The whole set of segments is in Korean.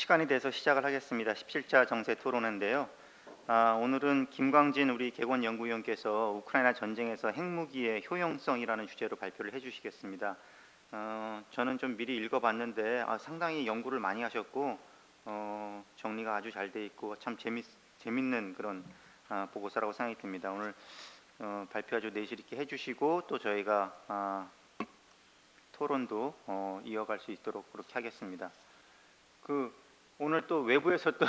시간이 돼서 시작을 하겠습니다. 17차 정세 토론회인데요. 오늘은 김광진 우리 객원연구위원께서 우크라이나 전쟁에서 핵무기의 효용성이라는 주제로 발표를 해주시겠습니다. 저는 좀 미리 읽어봤는데 상당히 연구를 많이 하셨고 정리가 아주 잘 돼 있고 참 재밌는 그런 보고서라고 생각이 듭니다. 오늘 발표 아주 내실 있게 해주시고 또 저희가 토론도 이어갈 수 있도록 그렇게 하겠습니다. 오늘 또 외부에서 또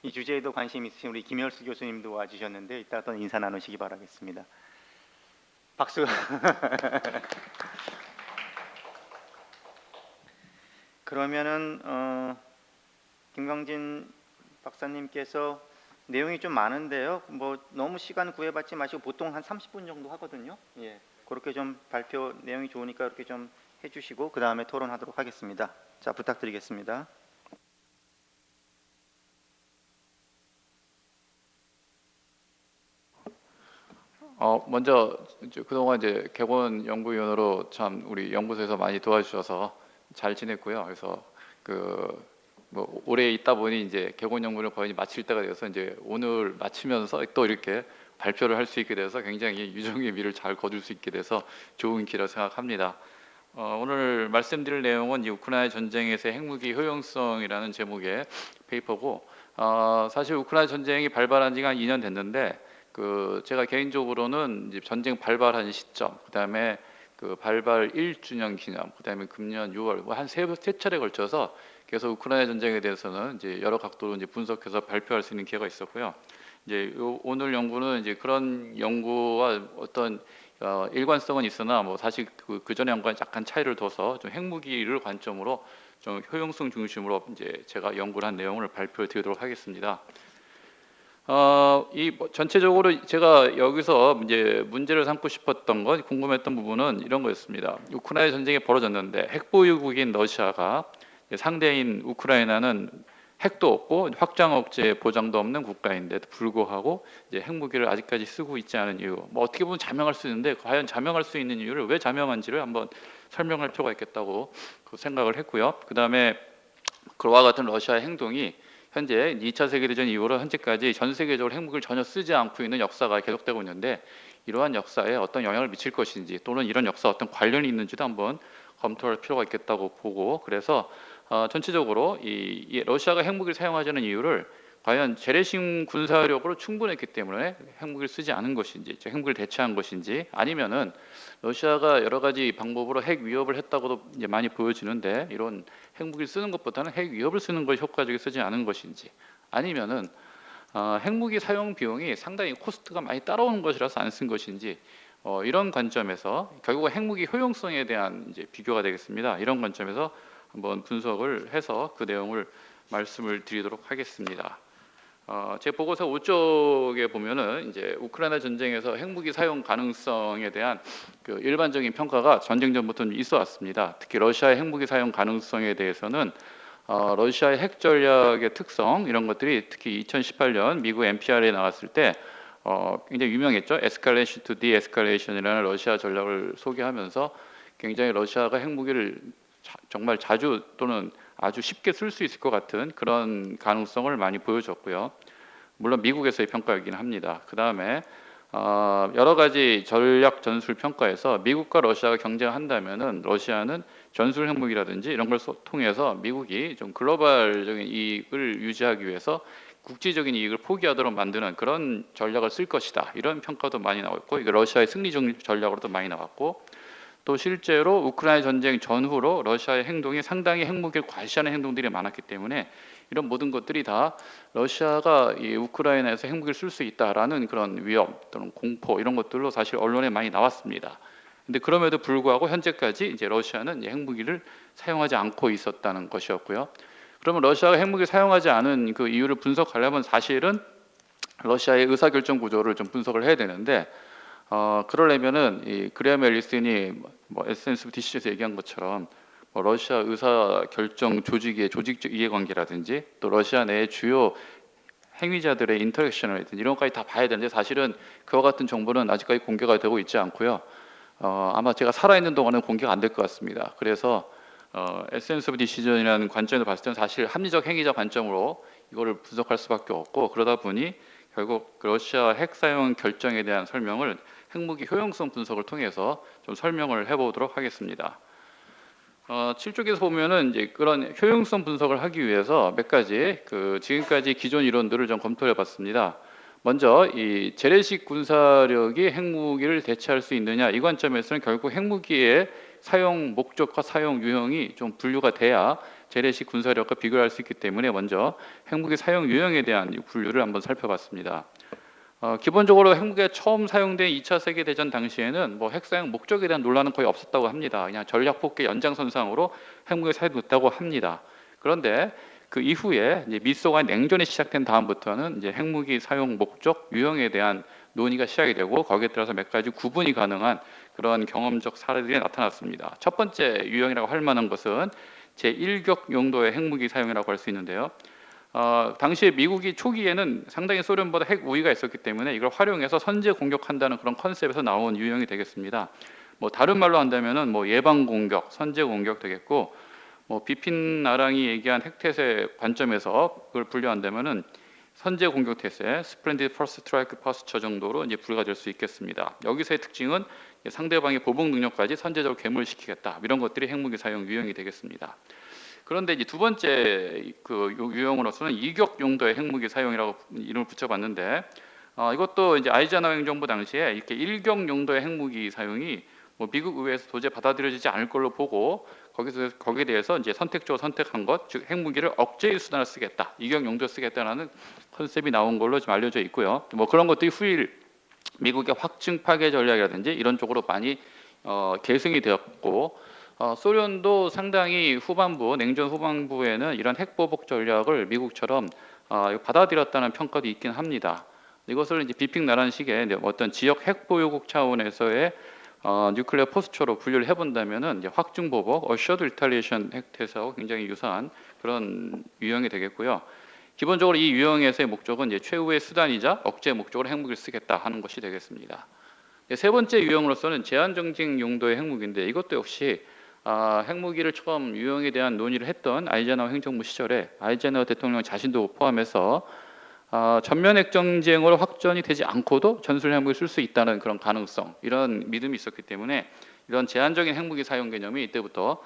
이 주제에도 관심 있으신 우리 김열수 교수님도 와주셨는데 이따 또 인사 나누시기 바라겠습니다. 박수. 그러면은 김광진 박사님께서 내용이 좀 많은데요. 뭐 너무 시간 구애받지 마시고 보통 한 30분 정도 하거든요. 예, 그렇게 좀 발표 내용이 좋으니까 이렇게 좀 해주시고 그 다음에 토론하도록 하겠습니다. 자, 부탁드리겠습니다. 먼저 그동안 이제 객원 연구위원으로 참 우리 연구소에서 많이 도와주셔서 잘 지냈고요. 그래서 뭐 올해 있다 보니 이제 객원 연구를 거의 마칠 때가 되어서 이제 오늘 마치면서 또 이렇게 발표를 할 수 있게 돼서 굉장히 유종의 미를 잘 거둘 수 있게 돼서 좋은 기회라 생각합니다. 오늘 말씀드릴 내용은 이 우크라이나 전쟁에서의 핵무기 효용성이라는 제목의 페이퍼고 사실 우크라이나 전쟁이 발발한 지가 한 2년 됐는데 제가 개인적으로는 이제 전쟁 발발한 시점, 그다음에 발발 1주년 기념, 그다음에 금년 6월 한 세 차례 걸쳐서 계속 우크라이나 전쟁에 대해서는 이제 여러 각도로 이제 분석해서 발표할 수 있는 기회가 있었고요. 이제 오늘 연구는 이제 그런 연구와 어떤 일관성은 있으나 뭐 사실 그 전에 연구와는 약간 차이를 둬서 좀 핵무기를 관점으로 좀 효용성 중심으로 이제 제가 연구를 한 내용을 발표해 드리도록 하겠습니다. 전체적으로 제가 여기서 이제 문제를 삼고 싶었던 건 궁금했던 부분은 이런 거였습니다. 우크라이나 전쟁이 벌어졌는데 핵보유국인 러시아가 상대인 우크라이나는 핵도 없고 확장 억제 보장도 없는 국가인데도 불구하고 이제 핵무기를 아직까지 쓰고 있지 않은 이유, 뭐 어떻게 보면 자명할 수 있는데 과연 자명할 수 있는 이유를 왜 자명한지를 한번 설명할 필요가 있겠다고 생각을 했고요. 그 다음에 그와 같은 러시아의 행동이 현재 2차 세계대전 이후로 현재까지 전 세계적으로 핵무기를 전혀 쓰지 않고 있는 역사가 계속되고 있는데 이러한 역사에 어떤 영향을 미칠 것인지 또는 이런 역사와 어떤 관련이 있는지도 한번 검토할 필요가 있겠다고 보고, 그래서 전체적으로 이 러시아가 핵무기를 사용하지 않은 이유를 과연 재래식 군사력으로 충분했기 때문에 핵무기를 쓰지 않은 것인지, 핵무기를 대체한 것인지, 아니면은 러시아가 여러 가지 방법으로 핵 위협을 했다고도 이제 많이 보여지는데 이런 핵무기를 쓰는 것보다는 핵 위협을 쓰는 것이 효과적이 쓰지 않은 것인지, 아니면은 핵무기 사용 비용이 상당히 코스트가 많이 따라오는 것이라서 안 쓴 것인지, 이런 관점에서 결국 핵무기 효용성에 대한 이제 비교가 되겠습니다. 이런 관점에서 한번 분석을 해서 그 내용을 말씀을 드리도록 하겠습니다. 제 보고서 5쪽에 보면은 이제 우크라이나 전쟁에서 핵무기 사용 가능성에 대한 일반적인 평가가 전쟁 전부터 있어 왔습니다. 특히 러시아의 핵무기 사용 가능성에 대해서는 러시아의 핵 전략의 특성, 이런 것들이 특히 2018년 미국 NPR에 나왔을 때 굉장히 유명했죠. 에스컬레이션 투 디에스컬레이션이라는 러시아 전략을 소개하면서 굉장히 러시아가 핵무기를 정말 자주 또는 아주 쉽게 쓸 수 있을 것 같은 그런 가능성을 많이 보여줬고요. 물론 미국에서의 평가이긴 합니다. 그 다음에 여러 가지 전략 전술 평가에서 미국과 러시아가 경쟁한다면은 러시아는 전술 핵무기라든지 이런 걸 통해서 미국이 좀 글로벌적인 이익을 유지하기 위해서 국제적인 이익을 포기하도록 만드는 그런 전략을 쓸 것이다. 이런 평가도 많이 나왔고, 이거 러시아의 승리적 전략으로도 많이 나왔고, 또 실제로 우크라이나 전쟁 전후로 러시아의 행동이 상당히 핵무기를 과시하는 행동들이 많았기 때문에 이런 모든 것들이 다 러시아가 이 우크라이나에서 핵무기를 쓸 수 있다라는 그런 위험 또는 공포, 이런 것들로 사실 언론에 많이 나왔습니다. 근데 그럼에도 불구하고 현재까지 이제 러시아는 핵무기를 사용하지 않고 있었다는 것이었고요. 그러면 러시아가 핵무기를 사용하지 않은 그 이유를 분석하려면 사실은 러시아의 의사결정 구조를 좀 분석을 해야 되는데, 그러려면은 이 그레엄 앨리슨이 뭐 SNSDC에서 얘기한 것처럼 러시아 의사 결정 조직의 조직적 이해관계라든지 또 러시아 내의 주요 행위자들의 인터랙션이라든지 이런 것까지 다 봐야 되는데, 사실은 그와 같은 정보는 아직까지 공개가 되고 있지 않고요. 아마 제가 살아있는 동안은 공개가 안 될 것 같습니다. 그래서 에센스 오브 디시전이라는 관점에서 봤을 때는 사실 합리적 행위적 관점으로 이거를 분석할 수밖에 없고, 그러다 보니 결국 러시아 핵 사용 결정에 대한 설명을 핵무기 효용성 분석을 통해서 좀 설명을 해보도록 하겠습니다. 7쪽에서 보면은 이제 그런 효용성 분석을 하기 위해서 몇 가지 지금까지 기존 이론들을 좀 검토해 봤습니다. 먼저 이 재래식 군사력이 핵무기를 대체할 수 있느냐, 이 관점에서는 결국 핵무기의 사용 목적과 사용 유형이 좀 분류가 돼야 재래식 군사력과 비교할 수 있기 때문에 먼저 핵무기 사용 유형에 대한 분류를 한번 살펴봤습니다. 기본적으로 핵무기가 처음 사용된 2차 세계대전 당시에는 뭐 핵사용 목적에 대한 논란은 거의 없었다고 합니다. 그냥 전략폭격 연장선상으로 핵무기가 사용됐다고 합니다. 그런데 그 이후에 이제 미소가 냉전이 시작된 다음부터는 이제 핵무기 사용 목적 유형에 대한 논의가 시작이 되고, 거기에 따라서 몇 가지 구분이 가능한 그런 경험적 사례들이 나타났습니다. 첫 번째 유형이라고 할 만한 것은 제1격 용도의 핵무기 사용이라고 할 수 있는데요. 당시에 미국이 초기에는 상당히 소련보다 핵 우위가 있었기 때문에 이걸 활용해서 선제 공격한다는 그런 컨셉에서 나온 유형이 되겠습니다. 뭐 다른 말로 한다면은 뭐 예방 공격, 선제 공격 되겠고, 뭐 비핀 나랑이 얘기한 핵태세 관점에서 그걸 분류한다면은 선제 공격 태세, 스플렌디드 퍼스트 스트라이크 퍼스처 정도로 이제 분류가 될 수 있겠습니다. 여기서의 특징은 상대방의 보복 능력까지 선제적으로 괴물시키겠다, 이런 것들이 핵무기 사용 유형이 되겠습니다. 그런데 이제 두 번째 유형으로서는 이격 용도의 핵무기 사용이라고 이름을 붙여봤는데, 이것도 이제 아이젠하워 행정부 당시에 이렇게 일격 용도의 핵무기 사용이 뭐 미국 의회에서 도저히 받아들여지지 않을 걸로 보고, 거기에 대해서 이제 선택적으로 선택한 것, 즉 핵무기를 억제의 수단을 쓰겠다, 이격 용도로 쓰겠다라는 컨셉이 나온 걸로 좀 알려져 있고요. 뭐 그런 것들이 후일 미국의 확증 파괴 전략이라든지 이런 쪽으로 많이 계승이 되었고, 소련도 상당히 후반부, 냉전 후반부에는 이런 핵보복 전략을 미국처럼 받아들였다는 평가도 있긴 합니다. 이것을 이제 비픽 나란식의 어떤 지역 핵보유국 차원에서의 뉴클리어 포스처로 분류를 해본다면은 이제 확증보복, 어셔드 리탈리에이션 핵태세하고 굉장히 유사한 그런 유형이 되겠고요. 기본적으로 이 유형에서의 목적은 이제 최후의 수단이자 억제 목적으로 핵무기를 쓰겠다 하는 것이 되겠습니다. 세 번째 유형으로서는 제한 정징 용도의 핵무기인데, 이것도 역시 핵무기를 처음 유형에 대한 논의를 했던 아이젠하워 행정부 시절에 아이젠하워 대통령 자신도 포함해서 전면 핵전쟁으로 확전이 되지 않고도 전술 핵무기를 쓸 수 있다는 그런 가능성, 이런 믿음이 있었기 때문에 이런 제한적인 핵무기 사용 개념이 이때부터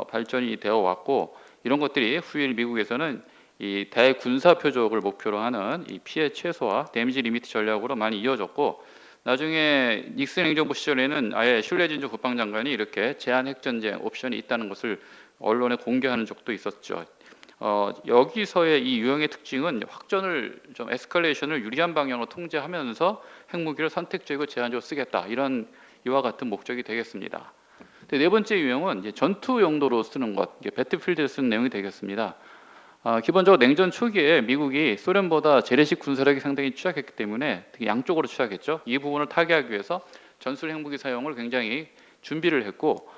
발전이 되어 왔고, 이런 것들이 후일 미국에서는 이 대군사 표적을 목표로 하는 이 피해 최소화, 데미지 리미트 전략으로 많이 이어졌고, 나중에 닉슨 행정부 시절에는 아예 슐레진주 국방장관이 이렇게 제한 핵전쟁 옵션이 있다는 것을 언론에 공개하는 적도 있었죠. 여기서의 이 유형의 특징은 확전을 좀 에스컬레이션을 유리한 방향으로 통제하면서 핵무기를 선택적이고 제한적으로 쓰겠다, 이런 이와 같은 목적이 되겠습니다. 네 번째 유형은 이제 전투 용도로 쓰는 것, 배틀필드에 쓰는 내용이 되겠습니다. 기본적으로 냉전 초기에 미국이 소련보다 재래식 군사력이 상당히 취약했기 때문에 특히 양쪽으로 취약했죠. 이 부분을 타개하기 위해서 전술 핵무기 사용을 굉장히 준비를 했고,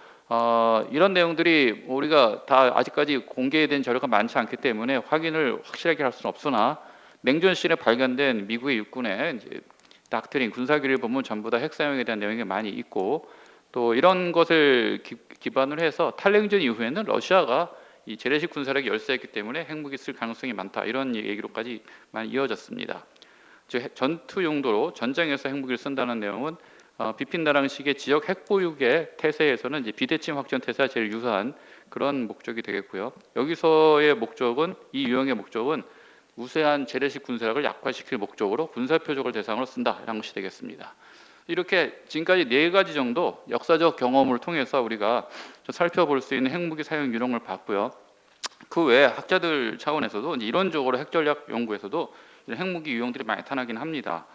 이런 내용들이 우리가 다 아직까지 공개된 자료가 많지 않기 때문에 확인을 확실하게 할 수는 없으나, 냉전 시절에 발견된 미국의 육군의 이제 닥트린 군사기를 보면 전부 다 핵사용에 대한 내용이 많이 있고, 또 이런 것을 기반으로 해서 탈냉전 이후에는 러시아가 이 재래식 군사력이 열세했기 때문에 핵무기 쓸 가능성이 많다, 이런 얘기로까지 많이 이어졌습니다. 즉 전투 용도로 전장에서 핵무기를 쓴다는 내용은 비핀 나랑식의 지역 핵보유의 태세에서는 이제 비대칭 확전 태세와 제일 유사한 그런 목적이 되겠고요. 여기서의 목적은, 이 유형의 목적은 우세한 재래식 군사력을 약화시킬 목적으로 군사 표적을 대상으로 쓴다라는 것이 되겠습니다. 이렇게 지금까지 네 가지 정도 역사적 경험을 통해서 우리가 좀 살펴볼 수 있는 핵무기 사용 유형을 봤고요. 그 외에 학자들 차원에서도 이제 이론적으로 핵전략 연구에서도 이런 핵무기 유형들이 많이 나타나긴 합니다.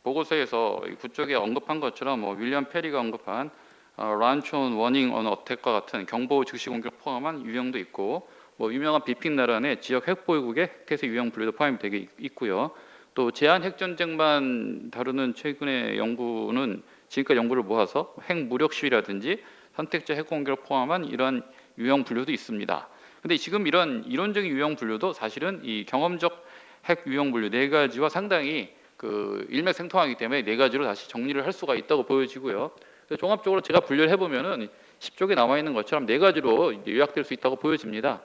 보고서에서 그쪽에 언급한 것처럼 뭐 윌리엄 페리가 언급한 란촌 워닝 언 어택과 같은 경보 즉시 공격을 포함한 유형도 있고, 뭐 유명한 비픽 나란의 지역 핵보유국의 핵태세 유형 분류도 포함이 되게 있고요. 또 제한 핵전쟁만 다루는 최근의 연구는 지금까지 연구를 모아서 핵무력 시위라든지 선택적 핵공격을 포함한 이런 유형 분류도 있습니다. 근데 지금 이런 이론적인 유형 분류도 사실은 이 경험적 핵 유형 분류 네 가지와 상당히 일맥상통하기 때문에 네 가지로 다시 정리를 할 수가 있다고 보여지고요. 종합적으로 제가 분류를 해보면은 10쪽에 나와 있는 것처럼 네 가지로 이제 요약될 수 있다고 보여집니다.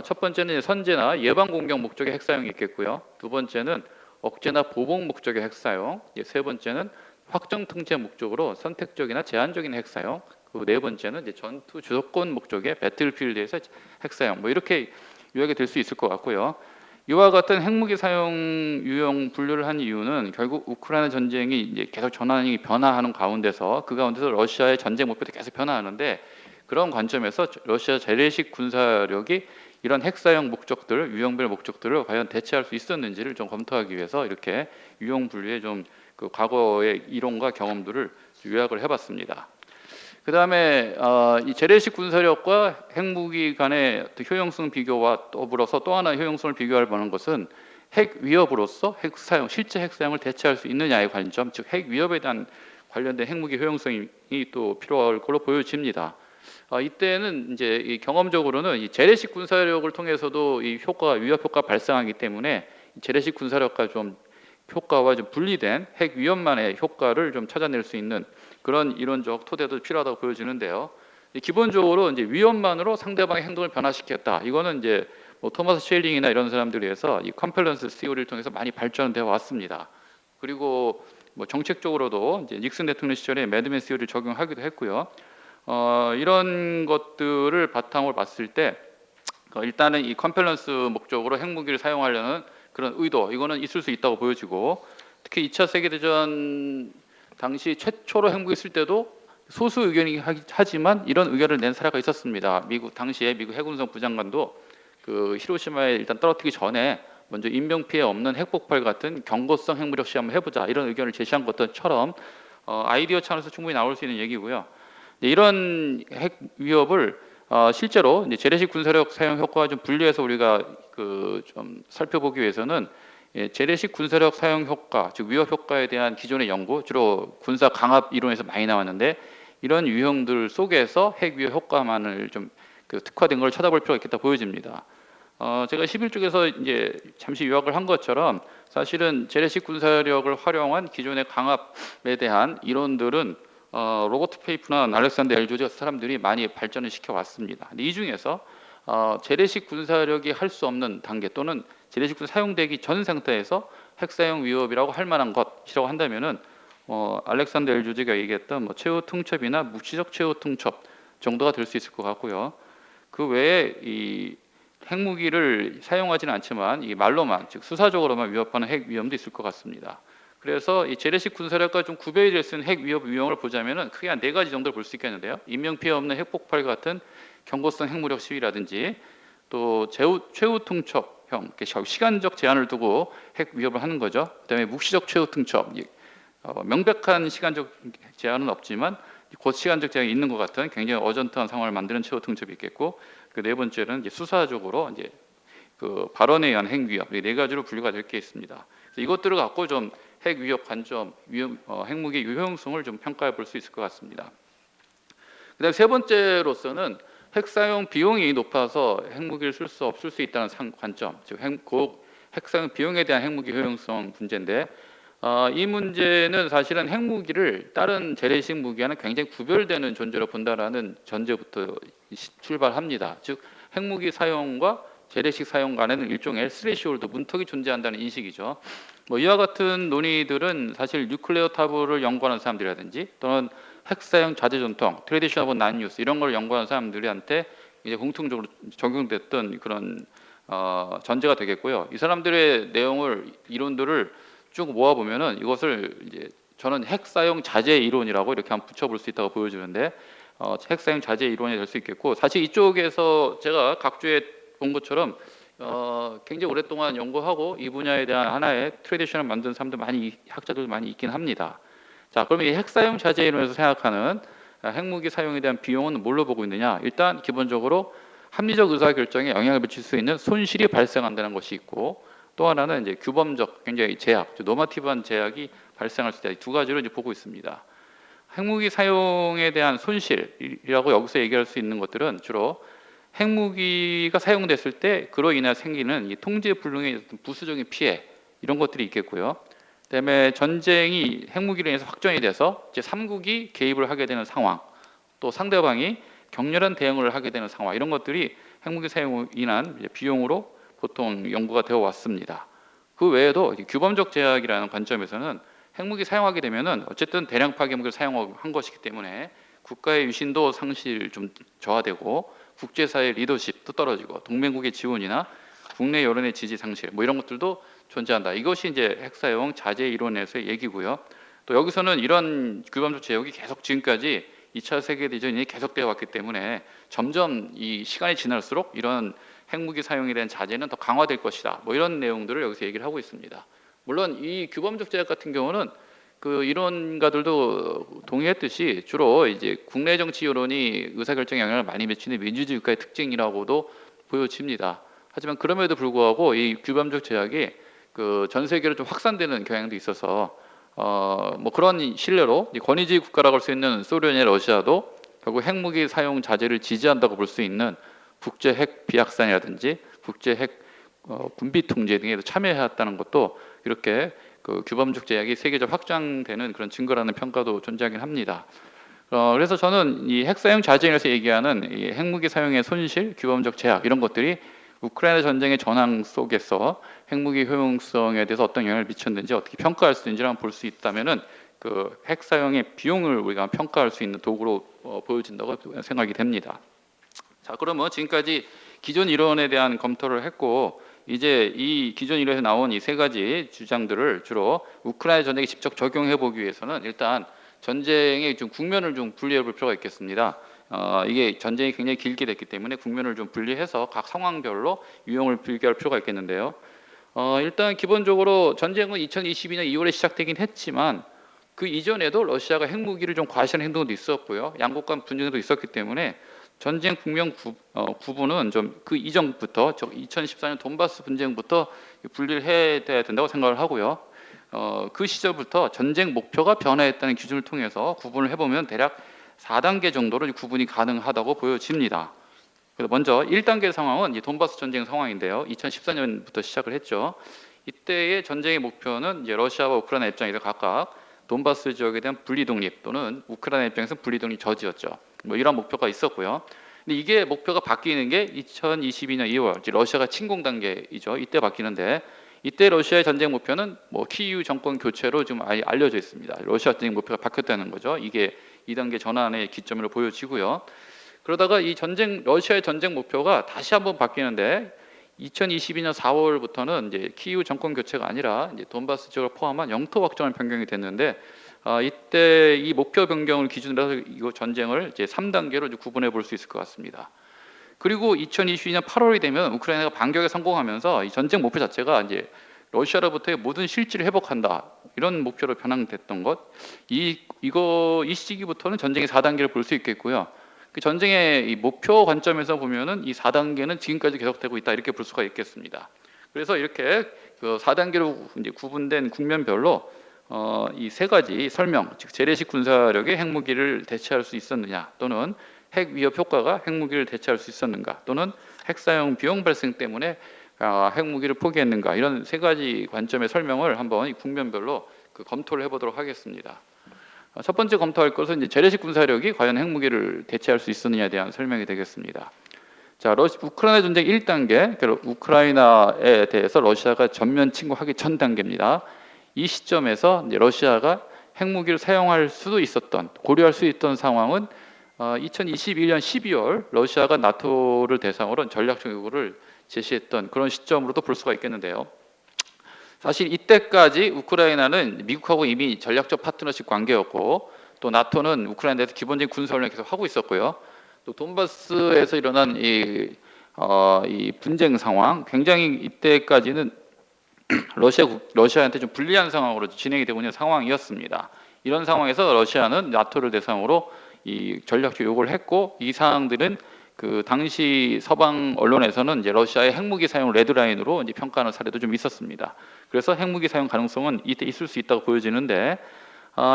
첫 번째는 선제나 예방 공격 목적의 핵 사용이 있겠고요. 두 번째는 억제나 보복 목적의 핵 사용. 세 번째는 확정 통제 목적으로 선택적이나 제한적인 핵 사용. 그리고 네 번째는 이제 전투 주도권 목적의 배틀필드에서 핵 사용. 뭐 이렇게 요약이 될 수 있을 것 같고요. 이와 같은 핵무기 사용 유형 분류를 한 이유는 결국 우크라이나 전쟁이 이제 계속 변화하는 가운데서 그 가운데서 러시아의 전쟁 목표도 계속 변화하는데 그런 관점에서 러시아 재래식 군사력이 이런 핵 사용 목적들, 유형별 목적들을 과연 대체할 수 있었는지를 좀 검토하기 위해서 이렇게 유형 분류의 좀 그 과거의 이론과 경험들을 요약을 해봤습니다. 그 다음에 이 재래식 군사력과 핵무기 간의 효용성 비교와 더불어서 또 하나 효용성을 비교할 만한 것은 핵 위협으로서 핵 사용, 실제 핵 사용을 대체할 수 있느냐의 관점, 즉 핵 위협에 대한 관련된 핵무기 효용성이 또 필요할 걸로 보여집니다. 이때는 이제 이 경험적으로는 이 재래식 군사력을 통해서도 이 효과가 위협 효과 발생하기 때문에 재래식 군사력과 좀 효과와 좀 분리된 핵 위협만의 효과를 좀 찾아낼 수 있는 그런 이론적 토대도 필요하다고 보여지는데요. 기본적으로 이제 위협만으로 상대방의 행동을 변화시켰다. 이거는 이제 뭐 토마스 쉘링이나 이런 사람들에 의해서 이 컴플런스 시오리를 통해서 많이 발전되어 왔습니다. 그리고 뭐 정책적으로도 이제 닉슨 대통령 시절에 매드맨 시오리를 적용하기도 했고요. 이런 것들을 바탕으로 봤을 때 일단은 이 컴플런스 목적으로 핵무기를 사용하려는 그런 의도, 이거는 있을 수 있다고 보여지고, 특히 2차 세계대전 당시 최초로 핵무기 쓸 때도 소수 의견이긴 하지만 이런 의견을 낸 사례가 있었습니다. 당시에 미국 해군성 부장관도 그 히로시마에 일단 떨어뜨리기 전에 먼저 인명 피해 없는 핵폭발 같은 경고성 핵무력 시험을 해보자, 이런 의견을 제시한 것처럼 아이디어 차원에서 충분히 나올 수 있는 얘기고요. 이런 핵 위협을 실제로 이제 재래식 군사력 사용 효과와 좀 분리해서 우리가 좀 살펴보기 위해서는 재래식 군사력 사용 효과, 즉 위협 효과에 대한 기존의 연구, 주로 군사 강압 이론에서 많이 나왔는데 이런 유형들 속에서 핵 위협 효과만을 좀 특화된 걸 찾아볼 필요가 있겠다 보여집니다. 제가 11쪽에서 이제 잠시 요약을 한 것처럼 사실은 재래식 군사력을 활용한 기존의 강압에 대한 이론들은 로버트 페이프나 알렉산더 엘조지 사람들이 많이 발전을 시켜왔습니다. 이 중에서 재래식 군사력이 할 수 없는 단계 또는 재래식 군사 사용되기 전 상태에서 핵 사용 위협이라고 할 만한 것이라고 한다면은 알렉산더 엘조지가 얘기했던 뭐 최후 통첩이나 묵시적 최후 통첩 정도가 될 수 있을 것 같고요. 그 외에 이 핵무기를 사용하지는 않지만 이 말로만, 즉 수사적으로만 위협하는 핵 위험도 있을 것 같습니다. 그래서 이 재래식 군사력과 좀 구별이 될 수 있는 핵 위협 유형을 보자면은 크게 한 네 가지 정도를 볼 수 있겠는데요. 인명 피해 없는 핵폭발 같은 경고성 핵무력 시위라든지, 또 최후 통첩형, 시간적 제한을 두고 핵 위협을 하는 거죠. 그다음에 묵시적 최후 통첩, 명백한 시간적 제한은 없지만 곧 시간적 제한이 있는 것 같은 굉장히 어전트한 상황을 만드는 최후 통첩이 있겠고, 그 네 번째는 이제 수사적으로 이제 그 발언에 의한 핵 위협, 이 네 가지로 분류가 될 게 있습니다. 이것들을 갖고 좀 핵 위협 관점, 핵무기 유효성을 좀 평가해 볼 수 있을 것 같습니다. 그다음 세 번째로서는 핵 사용 비용이 높아서 핵무기를 쓸 수 없을 수 있다는 관점, 즉 핵 사용 비용에 대한 핵무기 효용성 문제인데, 이 문제는 사실은 핵무기를 다른 재래식 무기와는 굉장히 구별되는 존재로 본다라는 전제부터 출발합니다. 즉 핵무기 사용과 재래식 사용 간에는 일종의 스레시홀드, 문턱이 존재한다는 인식이죠. 뭐 이와 같은 논의들은 사실 뉴클레어 타부를 연구하는 사람들이라든지 또는 핵 사용 자제 전통, 트레디셔널 난유스 이런 걸 연구하는 사람들한테 이제 공통적으로 적용됐던 그런 전제가 되겠고요. 이 사람들의 이론들을 쭉 모아 보면은 이것을 이제 저는 핵 사용 자제 이론이라고 이렇게 한번 붙여볼 수 있다고 보여주는데, 핵 사용 자제 이론이 될 수 있겠고, 사실 이쪽에서 제가 각주에 본 것처럼 굉장히 오랫동안 연구하고 이 분야에 대한 하나의 트레디션을 만든 사람들 학자들 많이 있긴 합니다. 자, 그럼 이 핵 사용 자제 이론에서 생각하는 핵무기 사용에 대한 비용은 뭘로 보고 있느냐? 일단 기본적으로 합리적 의사 결정에 영향을 미칠 수 있는 손실이 발생한다는 것이 있고, 또 하나는 이제 규범적 굉장히 제약, 노마티브한 제약이 발생할 수 있다. 두 가지로 이제 보고 있습니다. 핵무기 사용에 대한 손실이라고 여기서 얘기할 수 있는 것들은 주로 핵무기가 사용됐을 때 그로 인해 생기는 이 통제 불능의 부수적인 피해, 이런 것들이 있겠고요. 그다음에 전쟁이 핵무기로 인해서 확전이 돼서 제3국이 개입을 하게 되는 상황, 또 상대방이 격렬한 대응을 하게 되는 상황, 이런 것들이 핵무기 사용으로 인한 비용으로 보통 연구가 되어 왔습니다. 그 외에도 규범적 제약이라는 관점에서는 핵무기 사용하게 되면은 어쨌든 대량 파괴무기를 사용한 것이기 때문에 국가의 유신도 상실 좀 저하되고 국제사회 리더십도 떨어지고 동맹국의 지원이나 국내 여론의 지지 상실 뭐 이런 것들도 존재한다. 이것이 이제 핵사용 자제 이론에서의 얘기고요. 또 여기서는 이런 규범적 제약이 계속 지금까지 2차 세계대전이 계속되어 왔기 때문에 점점 이 시간이 지날수록 이런 핵무기 사용에 대한 자제는 더 강화될 것이다. 뭐 이런 내용들을 여기서 얘기를 하고 있습니다. 물론 이 규범적 제약 같은 경우는 그 이론가들도 동의했듯이 주로 이제 국내 정치 여론이 의사결정에 영향을 많이 미치는 민주주의 국가의 특징이라고도 보여집니다. 하지만 그럼에도 불구하고 이 규범적 제약이 그 전 세계로 좀 확산되는 경향도 있어서 뭐 그런 신뢰로 권위주의 국가라고 할 수 있는 소련의 러시아도 결국 핵무기 사용 자제를 지지한다고 볼 수 있는 국제 핵 비확산이라든지 국제 핵 군비 통제 등에도 참여해왔다는 것도 이렇게 그 규범적 제약이 세계적 확장되는 그런 증거라는 평가도 존재하긴 합니다. 그래서 저는 이 핵사용 자제에서 얘기하는 이 핵무기 사용의 손실, 규범적 제약 이런 것들이 우크라이나 전쟁의 전황 속에서 핵무기 효용성에 대해서 어떤 영향을 미쳤는지 어떻게 평가할 수 있는지를 한번 볼 수 있다면은 그 핵 사용의 비용을 우리가 평가할 수 있는 도구로 보여진다고 생각이 됩니다. 자, 그러면 지금까지 기존 이론에 대한 검토를 했고 이제 이 기존 이론에서 나온 이 세 가지 주장들을 주로 우크라이나 전쟁에 직접 적용해 보기 위해서는 일단 전쟁의 좀 국면을 좀 분리해 볼 필요가 있겠습니다. 이게 전쟁이 굉장히 길게 됐기 때문에 국면을 좀 분리해서 각 상황별로 유형을 비교할 필요가 있겠는데요. 일단 기본적으로 전쟁은 2022년 2월에 시작되긴 했지만 그 이전에도 러시아가 핵무기를 좀 과시하는 행동도 있었고요. 양국 간 분쟁도 있었기 때문에 전쟁 국면 구분은 좀 그 이전부터 2014년 돈바스 분쟁부터 분리를 해야 된다고 생각을 하고요. 그 시절부터 전쟁 목표가 변화했다는 기준을 통해서 구분을 해보면 대략 4단계 정도로 구분이 가능하다고 보여집니다. 그래서 먼저 1단계 상황은 이제 돈바스 전쟁 상황인데요. 2014년부터 시작을 했죠. 이때의 전쟁의 목표는 이제 러시아와 우크라이나 입장에서 각각 돈바스 지역에 대한 분리 독립 또는 우크라이나 입장에서 분리 독립 저지였죠. 뭐 이런 목표가 있었고요. 근데 이게 목표가 바뀌는 게 2022년 2월 러시아가 침공 단계이죠. 이때 바뀌는데 이때 러시아의 전쟁 목표는 뭐 키이우 정권 교체로 좀 알려져 있습니다. 러시아 전쟁 목표가 바뀌었다는 거죠. 이게 2단계 전환의 기점으로 보여지고요. 그러다가 이 러시아의 전쟁 목표가 다시 한번 바뀌는데 2022년 4월부터는 이제 키이우 정권 교체가 아니라 이제 돈바스 지역을 포함한 영토 확장을 변경이 됐는데 이때 이 목표 변경을 기준으로 해서 이 전쟁을 이제 3단계로 이제 구분해 볼 수 있을 것 같습니다. 그리고 2022년 8월이 되면 우크라이나가 반격에 성공하면서 이 전쟁 목표 자체가 이제 러시아로부터의 모든 실질을 회복한다 이런 목표로 변환됐던 것. 이 시기부터는 전쟁의 4단계를 볼 수 있겠고요. 그 전쟁의 이 목표 관점에서 보면은 이 4단계는 지금까지 계속되고 있다 이렇게 볼 수가 있겠습니다. 그래서 이렇게 그 4단계로 이제 구분된 국면별로 이 세 가지 설명, 즉 재래식 군사력의 핵무기를 대체할 수 있었느냐, 또는 핵 위협 효과가 핵무기를 대체할 수 있었는가, 또는 핵 사용 비용 발생 때문에 핵무기를 포기했는가, 이런 세 가지 관점의 설명을 한번 이 국면별로 검토를 해보도록 하겠습니다. 첫 번째 검토할 것은 이제 재래식 군사력이 과연 핵무기를 대체할 수 있었느냐에 대한 설명이 되겠습니다. 자, 우크라이나 전쟁 1단계, 우크라이나에 대해서 러시아가 전면 침공하기 전 단계입니다. 이 시점에서 이제 러시아가 핵무기를 사용할 수도 있었던, 고려할 수 있던 상황은 2021년 12월 러시아가 나토를 대상으로 전략적 요구를 제시했던 그런 시점으로도 볼 수가 있겠는데요. 사실 이때까지 우크라이나는 미국하고 이미 전략적 파트너십 관계였고, 또 나토는 우크라이나에서 기본적인 군사훈련을 계속 하고 있었고요. 또 돈바스에서 일어난 이 분쟁 상황, 굉장히 이때까지는 러시아한테 좀 불리한 상황으로 진행이 되고 있는 상황이었습니다. 이런 상황에서 러시아는 나토를 대상으로 이 전략적 요구를 했고, 이 사항들은 그 당시 서방 언론에서는 이제 러시아의 핵무기 사용 레드라인으로 이제 평가하는 사례도 좀 있었습니다. 그래서 핵무기 사용 가능성은 이때 있을 수 있다고 보여지는데,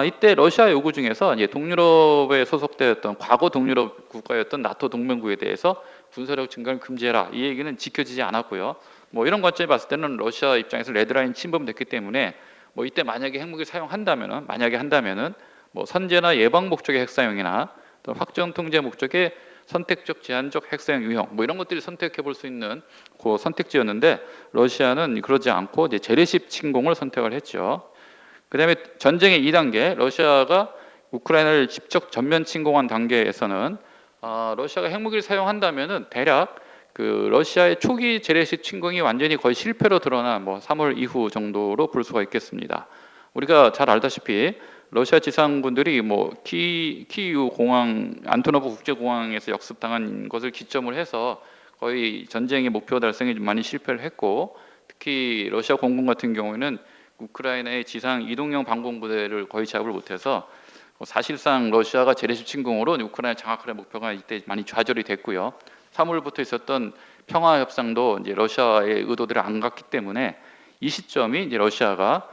이때 러시아 요구 중에서 이제 동유럽에 소속되었던 과거 동유럽 국가였던 나토 동맹국에 대해서 군사력 증가를 금지해라, 이 얘기는 지켜지지 않았고요. 뭐 이런 관점에 봤을 때는 러시아 입장에서 레드라인 침범됐기 때문에 뭐 이때 만약에 핵무기 사용한다면은, 만약에 한다면은 뭐 선제나 예방 목적의 핵 사용이나 또 확정 통제 목적의 선택적 제한적 핵사용 유형 뭐 이런 것들이 선택해 볼 수 있는 그 선택지였는데 러시아는 그러지 않고 이제 재래식 침공을 선택을 했죠. 그다음에 전쟁의 2단계 러시아가 우크라이나를 직접 전면 침공한 단계에서는 러시아가 핵무기를 사용한다면은 대략 그 러시아의 초기 재래식 침공이 완전히 거의 실패로 드러난 뭐 3월 이후 정도로 볼 수가 있겠습니다. 우리가 잘 알다시피 러시아 지상군들이 뭐 키이우 공항 안토노브 국제공항에서 역습당한 것을 기점으로 해서 거의 전쟁의 목표 달성에 좀 많이 실패를 했고 특히 러시아 공군 같은 경우에는 우크라이나의 지상 이동형 방공부대를 거의 제압을 못해서 사실상 러시아가 재래식 침공으로 우크라이나 장악하는 목표가 이때 많이 좌절이 됐고요. 3월부터 있었던 평화 협상도 이제 러시아의 의도대로 안 갔기 때문에 이 시점이 이제 러시아가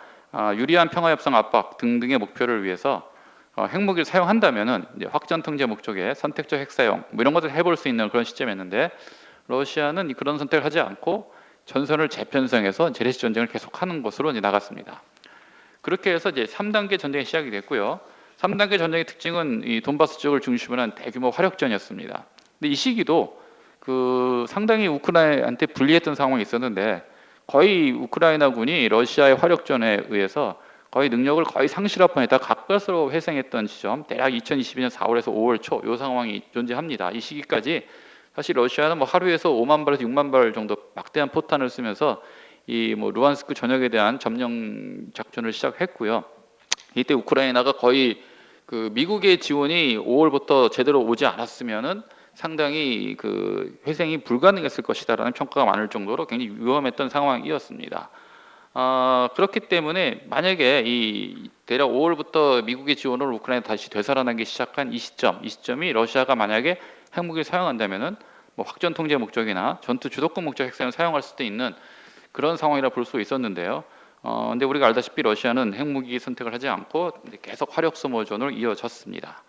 유리한 평화 협상 압박 등등의 목표를 위해서 핵무기를 사용한다면은 이제 확전 통제 목적의 선택적 핵 사용 뭐 이런 것을 해볼 수 있는 그런 시점이었는데 러시아는 그런 선택을 하지 않고 전선을 재편성해서 재래식 전쟁을 계속하는 것으로 이제 나갔습니다. 그렇게 해서 이제 3단계 전쟁이 시작이 됐고요. 3단계 전쟁의 특징은 이 돈바스 지역을 중심으로 한 대규모 화력전이었습니다. 근데 이 시기도 그 상당히 우크라이나한테 불리했던 상황이 있었는데 거의 우크라이나군이 러시아의 화력전에 의해서 거의 능력을 거의 상실할 뻔했다 가까스로 회생했던 시점 대략 2022년 4월에서 5월 초 이 상황이 존재합니다. 이 시기까지 사실 러시아는 뭐 하루에서 5만 발에서 6만 발 정도 막대한 포탄을 쓰면서 이 뭐 루안스크 전역에 대한 점령 작전을 시작했고요. 이때 우크라이나가 거의 그 미국의 지원이 5월부터 제대로 오지 않았으면은 상당히 그 회생이 불가능했을 것이다라는 평가가 많을 정도로 굉장히 위험했던 상황이었습니다. 그렇기 때문에 만약에 이 대략 5월부터 미국의 지원으로 우크라이나 다시 되살아나기 시작한 이 시점이 러시아가 만약에 핵무기를 사용한다면은 뭐 확전 통제 목적이나 전투 주도권 목적 핵사용을 사용할 수도 있는 그런 상황이라 볼 수 있었는데요. 근데 우리가 알다시피 러시아는 핵무기 선택을 하지 않고 계속 화력 소모전을 이어졌습니다.